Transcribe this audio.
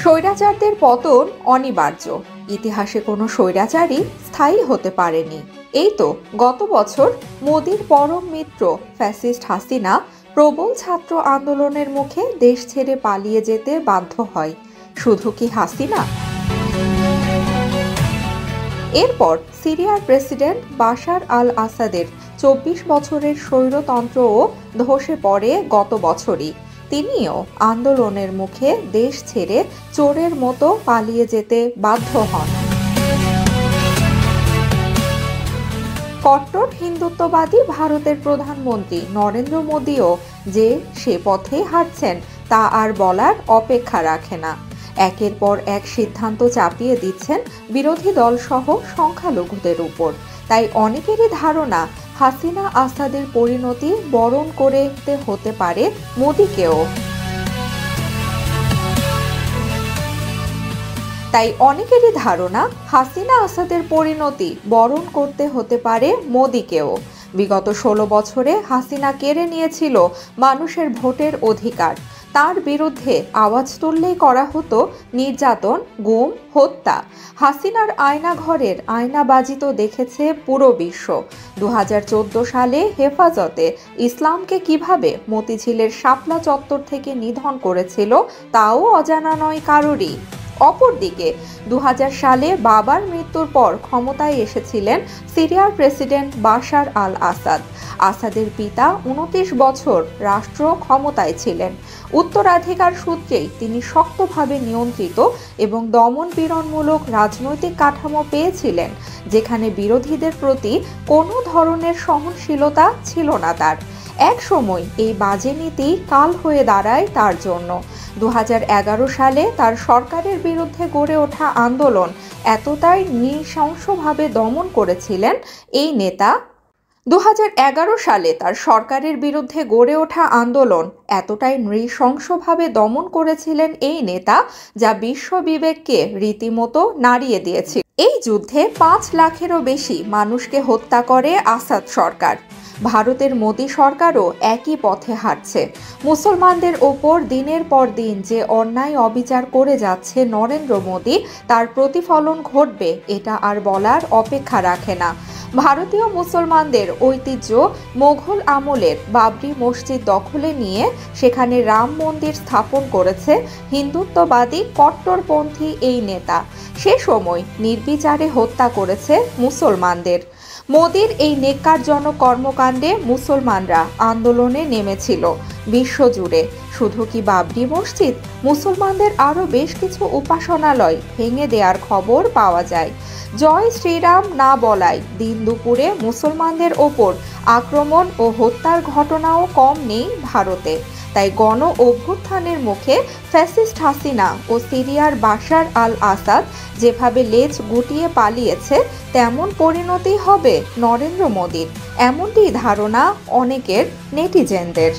স্বৈরাচারদের পতন অনিবার্য। ইতিহাসে কোনো স্বৈরাচারই স্থায়ী হতে পারেনি। এই তো গত বছর মোদির পরম মিত্র ফ্যাসিস্ট হাসিনা প্রবল ছাত্র আন্দোলনের মুখে দেশ ছেড়ে পালিয়ে যেতে বাধ্য হয়। শুধু কি হাসিনা? এরপর সিরিয়ার প্রেসিডেন্ট বাশার আল আসাদের ২৪ বছরের স্বৈরতন্ত্রও ধসে পড়ে গত বছরই। তিনিও আন্দোলনের মুখে দেশ ছেড়ে চোরের মতো পালিয়ে যেতে বাধ্য হন। কট্টর হিন্দুত্ববাদী ভারতের প্রধানমন্ত্রী নরেন্দ্র মোদীও যে সে পথেই হাঁটছেন তা আর বলার অপেক্ষা রাখে না। একের পর এক সিদ্ধান্ত চাপিয়ে দিচ্ছেন বিরোধী দলসহ সংখ্যালঘুদের উপর। তাই অনেকেরই ধারণা হাসিনা আসাদের পরিণতি বরণ করতে হতে পারে মোদীকেও। বিগত ১৬ বছরে হাসিনা কেড়ে নিয়েছিল মানুষের ভোটের অধিকার। তার বিরুদ্ধে আওয়াজ তুললেই করা হতো নির্যাতন, গুম, হত্যা। হাসিনার আয়নাঘরের আয়নাবাজি তো দেখেছে পুরো বিশ্ব। ২০১৪ সালে হেফাজতে ইসলামকে কিভাবে মতিঝিলের শাপলা চত্বর থেকে নিধন করেছিল তাও অজানা নয় কারোরই। অপরদিকে ২০০০ সালে বাবার মৃত্যুর পর ক্ষমতায় এসেছিলেন সিরিয়ার প্রেসিডেন্ট বাশার আল আসাদ। আসাদের পিতা ২৯ বছর রাষ্ট্র ক্ষমতায় ছিলেন। উত্তরাধিকার সূত্রেই তিনি শক্তভাবে নিয়ন্ত্রিত এবং দমন-পীড়নমূলক রাজনৈতিক কাঠামো পেয়েছিলেন, যেখানে বিরোধীদের প্রতি কোনো ধরনের সহনশীলতা ছিল না তার। এক সময় এই বাজে নীতি কাল হয়ে দাঁড়ায় তার জন্য। ২০১১ সালে তার সরকারের বিরুদ্ধে গড়ে ওঠা আন্দোলন এতটাই নৃশংসভাবে দমন করেছিলেন এই নেতা যা বিশ্ব বিবেককে রীতিমতো নাড়িয়ে দিয়েছিল। এই যুদ্ধে ৫ লাখেরও বেশি মানুষকে হত্যা করে আসাদ সরকার। ভারতের মোদী সরকারও একই পথে হাঁটছে। মুসলমানদের ওপর দিনের পর দিন যে অন্যায় অবিচার করে যাচ্ছে নরেন্দ্র মোদী, তার প্রতিফলন ঘটবে এটা আর বলার অপেক্ষা রাখে না। ভারতীয় মুসলমানদের ঐতিহ্য মোঘল আমলের বাবরি মসজিদ দখলে নিয়ে সেখানে রাম মন্দির স্থাপন করেছে হিন্দুত্ববাদী কট্টরপন্থী এই নেতা। সে সময় নির্বিচারে হত্যা করেছে মুসলমানদের। মোদির এই নেক্কারজনক কর্মকাণ্ডে মুসলমানরা আন্দোলনে নেমেছিল বিশ্বজুড়ে। শুধু কি বাবরি মসজিদ, মুসলমানদের আরও বেশ কিছু উপাসনালয় ভেঙে দেওয়ার খবর পাওয়া যায়। জয় শ্রীরাম না বলায় দিন দুপুরে মুসলমানদের ওপর আক্রমণ ও হত্যার ঘটনাও কম নেই ভারতে। তাই গণ অভ্যুত্থানের মুখে ফ্যাসিস্ট হাসিনা ও সিরিয়ার বাশার আল আসাদ যেভাবে লেজ গুটিয়ে পালিয়েছে, তেমন পরিণতি হবে নরেন্দ্র মোদীর। এমনটি ধারণা অনেকের নেটিজেনদের।